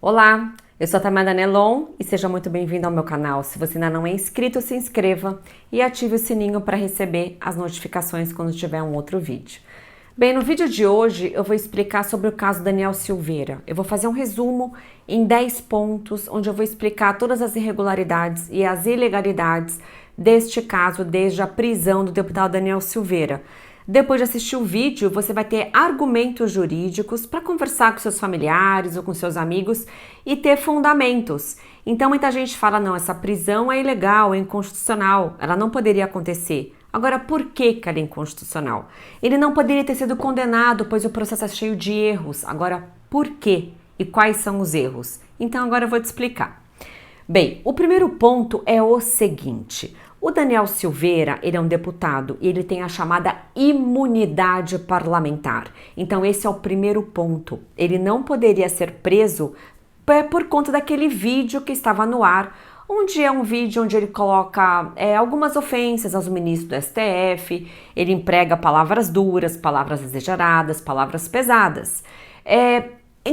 Olá, eu sou a Tamara Nelon e seja muito bem-vindo ao meu canal. Se você ainda não é inscrito, se inscreva e ative o sininho para receber as notificações quando tiver um outro vídeo. Bem, no vídeo de hoje eu vou explicar sobre o caso Daniel Silveira. Eu vou fazer um resumo em 10 pontos, onde eu vou explicar todas as irregularidades e as ilegalidades deste caso, desde a prisão do deputado Daniel Silveira. Depois de assistir o vídeo, você vai ter argumentos jurídicos para conversar com seus familiares ou com seus amigos e ter fundamentos. Então muita gente fala, não, essa prisão é ilegal, é inconstitucional, ela não poderia acontecer. Agora, por que ela é inconstitucional? Ele não poderia ter sido condenado, pois o processo é cheio de erros. Agora, por quê? E quais são os erros? Então agora eu vou te explicar. Bem, o primeiro ponto é o seguinte: o Daniel Silveira, ele é um deputado e ele tem a chamada imunidade parlamentar. Então esse é o primeiro ponto. Ele não poderia ser preso por conta daquele vídeo que estava no ar, onde é um vídeo onde ele coloca algumas ofensas aos ministros do STF, ele emprega palavras duras, palavras exageradas, palavras pesadas.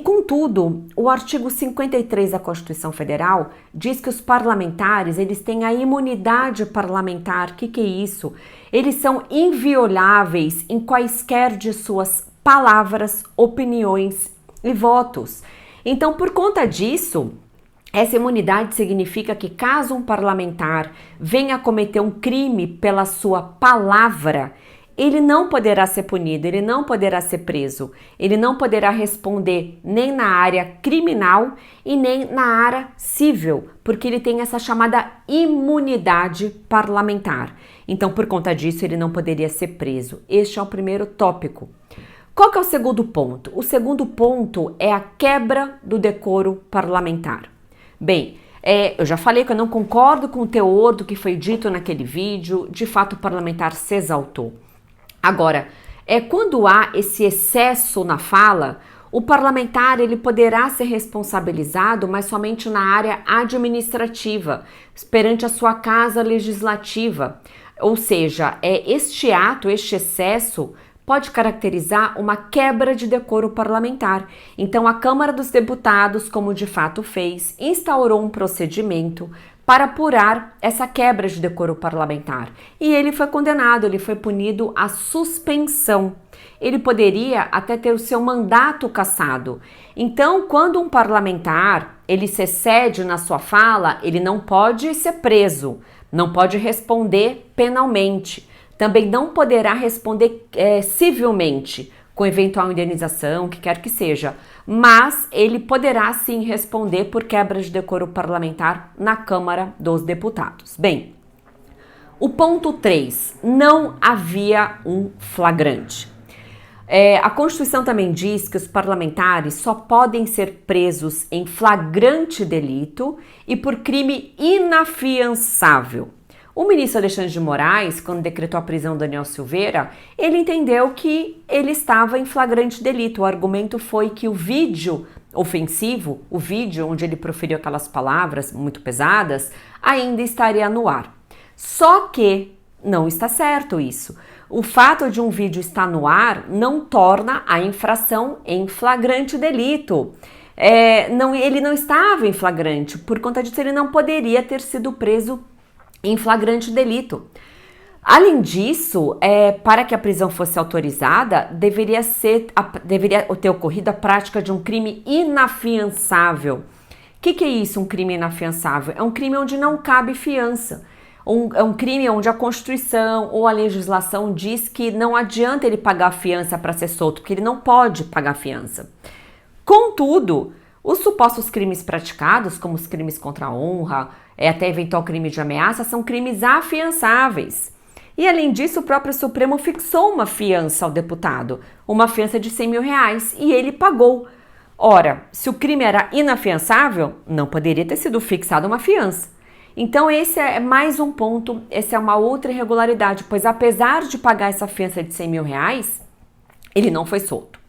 Contudo, o artigo 53 da Constituição Federal diz que os parlamentares, eles têm a imunidade parlamentar. O que é isso? Eles são invioláveis em quaisquer de suas palavras, opiniões e votos. Então, por conta disso, essa imunidade significa que caso um parlamentar venha cometer um crime pela sua palavra, ele não poderá ser punido, ele não poderá ser preso, ele não poderá responder nem na área criminal e nem na área civil, porque ele tem essa chamada imunidade parlamentar. Então, por conta disso, ele não poderia ser preso. Este é o primeiro tópico. Qual que é o segundo ponto? O segundo ponto é a quebra do decoro parlamentar. Bem, eu já falei que eu não concordo com o teor do que foi dito naquele vídeo, de fato o parlamentar se exaltou. Agora, quando há esse excesso na fala, o parlamentar ele poderá ser responsabilizado, mas somente na área administrativa, perante a sua casa legislativa. Ou seja, este ato, este excesso, pode caracterizar uma quebra de decoro parlamentar. Então, a Câmara dos Deputados, como de fato fez, instaurou um procedimento para apurar essa quebra de decoro parlamentar. E ele foi condenado, ele foi punido à suspensão. Ele poderia até ter o seu mandato cassado. Então, quando um parlamentar, ele se excede na sua fala, ele não pode ser preso, não pode responder penalmente. Também não poderá responder civilmente, com eventual indenização, o que quer que seja, mas ele poderá sim responder por quebra de decoro parlamentar na Câmara dos Deputados. Bem, o ponto 3, não havia um flagrante. A Constituição também diz que os parlamentares só podem ser presos em flagrante delito e por crime inafiançável. O ministro Alexandre de Moraes, quando decretou a prisão do Daniel Silveira, ele entendeu que ele estava em flagrante delito. O argumento foi que o vídeo ofensivo, o vídeo onde ele proferiu aquelas palavras muito pesadas, ainda estaria no ar. Só que não está certo isso. O fato de um vídeo estar no ar não torna a infração em flagrante delito. Ele não estava em flagrante, por conta disso ele não poderia ter sido preso em flagrante delito. Além disso, para que a prisão fosse autorizada, deveria ter ocorrido a prática de um crime inafiançável. O que é isso, um crime inafiançável? É um crime onde não cabe fiança. É um crime onde a Constituição ou a legislação diz que não adianta ele pagar fiança para ser solto, porque ele não pode pagar fiança. Contudo, os supostos crimes praticados, como os crimes contra a honra, até eventual crime de ameaça, são crimes afiançáveis. E além disso, o próprio Supremo fixou uma fiança ao deputado, uma fiança de R$100 mil, e ele pagou. Ora, se o crime era inafiançável, não poderia ter sido fixada uma fiança. Então esse é mais um ponto, essa é uma outra irregularidade, pois apesar de pagar essa fiança de R$100 mil, ele não foi solto.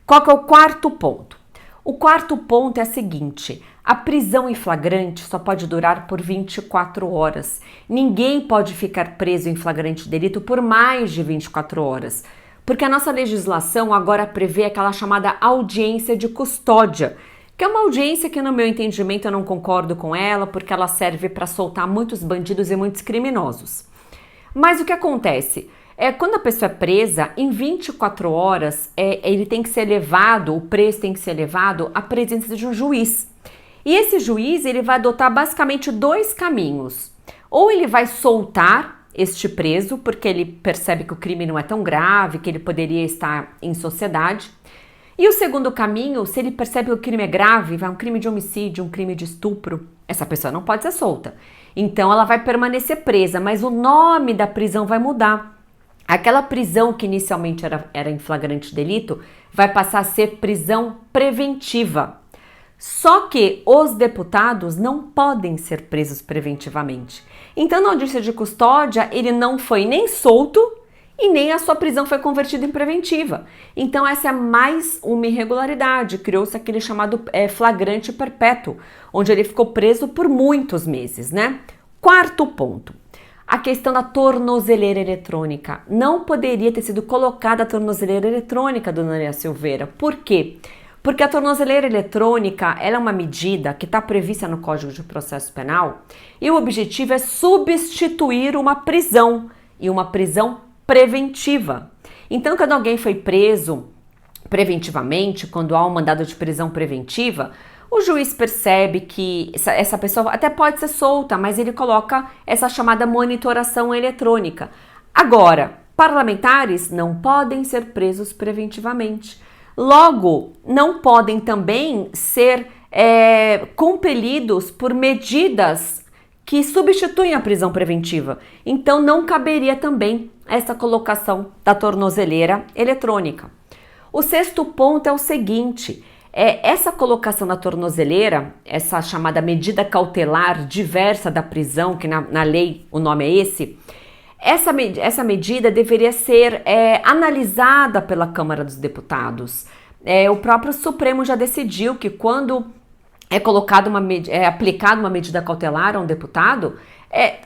Qual que é o quarto ponto? O quarto ponto é o seguinte: a prisão em flagrante só pode durar por 24 horas. Ninguém pode ficar preso em flagrante delito por mais de 24 horas. Porque a nossa legislação agora prevê aquela chamada audiência de custódia, que é uma audiência que, no meu entendimento, eu não concordo com ela, porque ela serve para soltar muitos bandidos e muitos criminosos. Mas o que acontece? Quando a pessoa é presa, em 24 horas, ele tem que ser levado, o preso tem que ser levado à presença de um juiz. E esse juiz, ele vai adotar basicamente 2 caminhos. Ou ele vai soltar este preso, porque ele percebe que o crime não é tão grave, que ele poderia estar em sociedade. E o segundo caminho, se ele percebe que o crime é grave, vai um crime de homicídio, um crime de estupro, essa pessoa não pode ser solta. Então ela vai permanecer presa, mas o nome da prisão vai mudar. Aquela prisão que inicialmente era em flagrante delito vai passar a ser prisão preventiva. Só que os deputados não podem ser presos preventivamente. Então, na audiência de custódia, ele não foi nem solto e nem a sua prisão foi convertida em preventiva. Então, essa é mais uma irregularidade. Criou-se aquele chamado flagrante perpétuo, onde ele ficou preso por muitos meses, né? Quarto ponto. A questão da tornozeleira eletrônica. Não poderia ter sido colocada a tornozeleira eletrônica, dona Maria Silveira. Por quê? Porque a tornozeleira eletrônica ela é uma medida que está prevista no Código de Processo Penal e o objetivo é substituir uma prisão e uma prisão preventiva. Então, quando alguém foi preso preventivamente, quando há um mandado de prisão preventiva, o juiz percebe que essa pessoa até pode ser solta, mas ele coloca essa chamada monitoração eletrônica. Agora, parlamentares não podem ser presos preventivamente. Logo, não podem também ser compelidos por medidas que substituem a prisão preventiva. Então, não caberia também essa colocação da tornozeleira eletrônica. O sexto ponto é o seguinte: essa colocação da tornozeleira, essa chamada medida cautelar diversa da prisão, que na lei o nome é esse, essa medida deveria ser analisada pela Câmara dos Deputados. O próprio Supremo já decidiu que quando é aplicada uma medida cautelar a um deputado,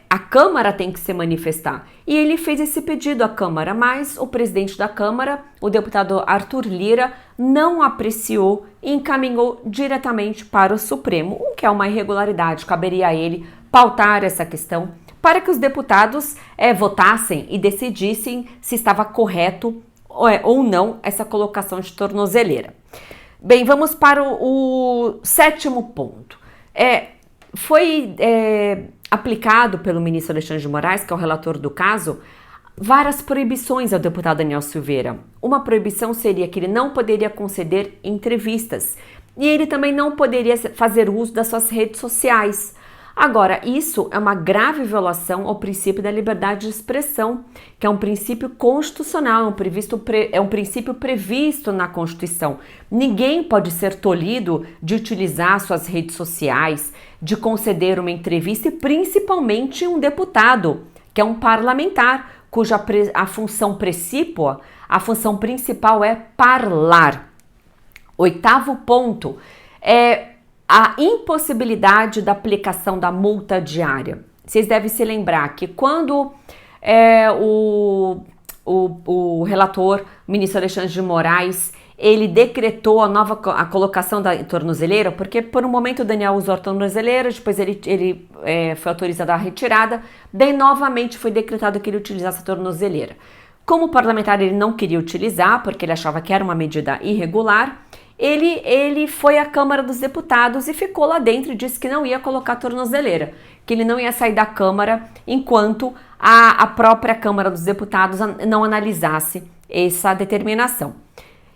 a Câmara tem que se manifestar. E ele fez esse pedido à Câmara, mas o presidente da Câmara, o deputado Arthur Lira, não apreciou e encaminhou diretamente para o Supremo, o que é uma irregularidade. Caberia a ele pautar essa questão para que os deputados votassem e decidissem se estava correto ou não essa colocação de tornozeleira. Bem, vamos para o sétimo ponto. Foi aplicado pelo ministro Alexandre de Moraes, que é o relator do caso, várias proibições ao deputado Daniel Silveira. Uma proibição seria que ele não poderia conceder entrevistas e ele também não poderia fazer uso das suas redes sociais. Agora, isso é uma grave violação ao princípio da liberdade de expressão, que é um princípio constitucional, é um princípio previsto na Constituição. Ninguém pode ser tolhido de utilizar suas redes sociais, de conceder uma entrevista, e principalmente um deputado, que é um parlamentar, cuja a função precípua, a função principal é parlar. Oitavo ponto a impossibilidade da aplicação da multa diária. Vocês devem se lembrar que quando o relator, o ministro Alexandre de Moraes, ele decretou a colocação da tornozeleira, porque por um momento o Daniel usou a tornozeleira, depois ele foi autorizado a retirada, daí novamente foi decretado que ele utilizasse a tornozeleira. Como o parlamentar ele não queria utilizar, porque ele achava que era uma medida irregular, ele foi à Câmara dos Deputados e ficou lá dentro e disse que não ia colocar a tornozeleira, que ele não ia sair da Câmara enquanto a própria Câmara dos Deputados não analisasse essa determinação.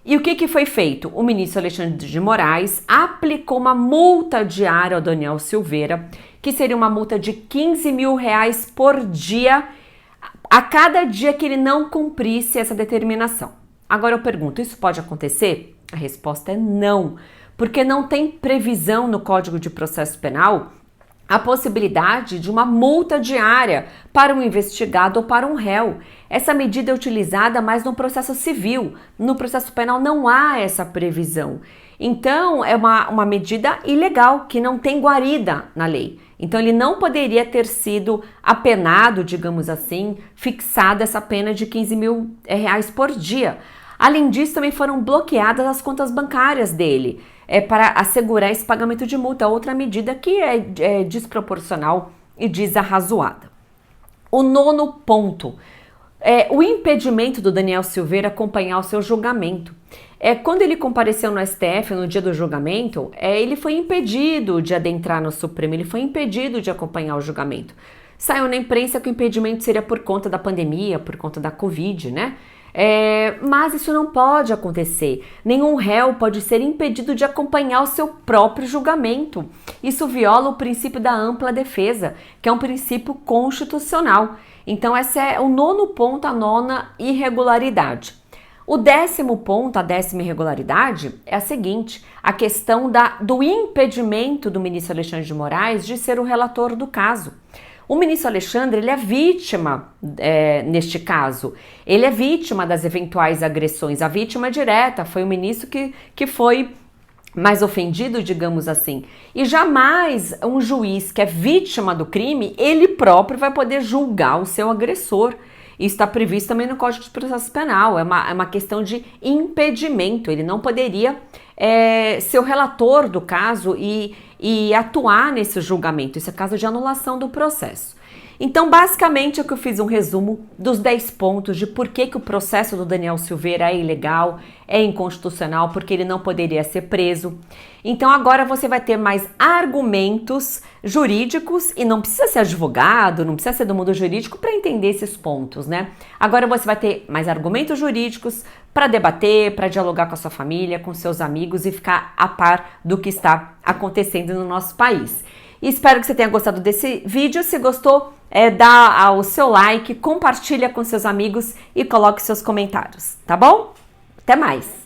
E o que foi feito? O ministro Alexandre de Moraes aplicou uma multa diária ao Daniel Silveira, que seria uma multa de R$15 mil por dia, a cada dia que ele não cumprisse essa determinação. Agora eu pergunto, isso pode acontecer? A resposta é não, porque não tem previsão no Código de Processo Penal a possibilidade de uma multa diária para um investigado ou para um réu. Essa medida é utilizada mais no processo civil. No processo penal não há essa previsão. Então, é uma medida ilegal, que não tem guarida na lei. Então, ele não poderia ter sido apenado, digamos assim, fixada essa pena de R$15 mil por dia. Além disso, também foram bloqueadas as contas bancárias dele. para assegurar esse pagamento de multa, outra medida que é desproporcional e desarrazoada. O 9º ponto é o impedimento do Daniel Silveira acompanhar o seu julgamento. Quando ele compareceu no STF no dia do julgamento, ele foi impedido de adentrar no Supremo, ele foi impedido de acompanhar o julgamento. Saiu na imprensa que o impedimento seria por conta da pandemia, por conta da Covid, né? Mas isso não pode acontecer. Nenhum réu pode ser impedido de acompanhar o seu próprio julgamento. Isso viola o princípio da ampla defesa, que é um princípio constitucional. Então, esse é o 9º ponto, a 9ª irregularidade. O 10º ponto, a 10ª irregularidade, é a seguinte: a questão do impedimento do ministro Alexandre de Moraes de ser o relator do caso. O ministro Alexandre, ele é vítima neste caso, ele é vítima das eventuais agressões, a vítima direta foi o ministro que foi mais ofendido, digamos assim. E jamais um juiz que é vítima do crime, ele próprio vai poder julgar o seu agressor. Isso está previsto também no Código de Processo Penal, é uma questão de impedimento, ele não poderia ser o relator do caso e atuar nesse julgamento, isso é caso de anulação do processo. Então, basicamente, é que eu fiz um resumo dos 10 pontos de por que o processo do Daniel Silveira é ilegal, é inconstitucional, porque ele não poderia ser preso. Então, agora você vai ter mais argumentos jurídicos e não precisa ser advogado, não precisa ser do mundo jurídico para entender esses pontos, né? Agora você vai ter mais argumentos jurídicos para debater, para dialogar com a sua família, com seus amigos e ficar a par do que está acontecendo no nosso país. Espero que você tenha gostado desse vídeo. Se gostou, dá o seu like, compartilha com seus amigos e coloque seus comentários, tá bom? Até mais!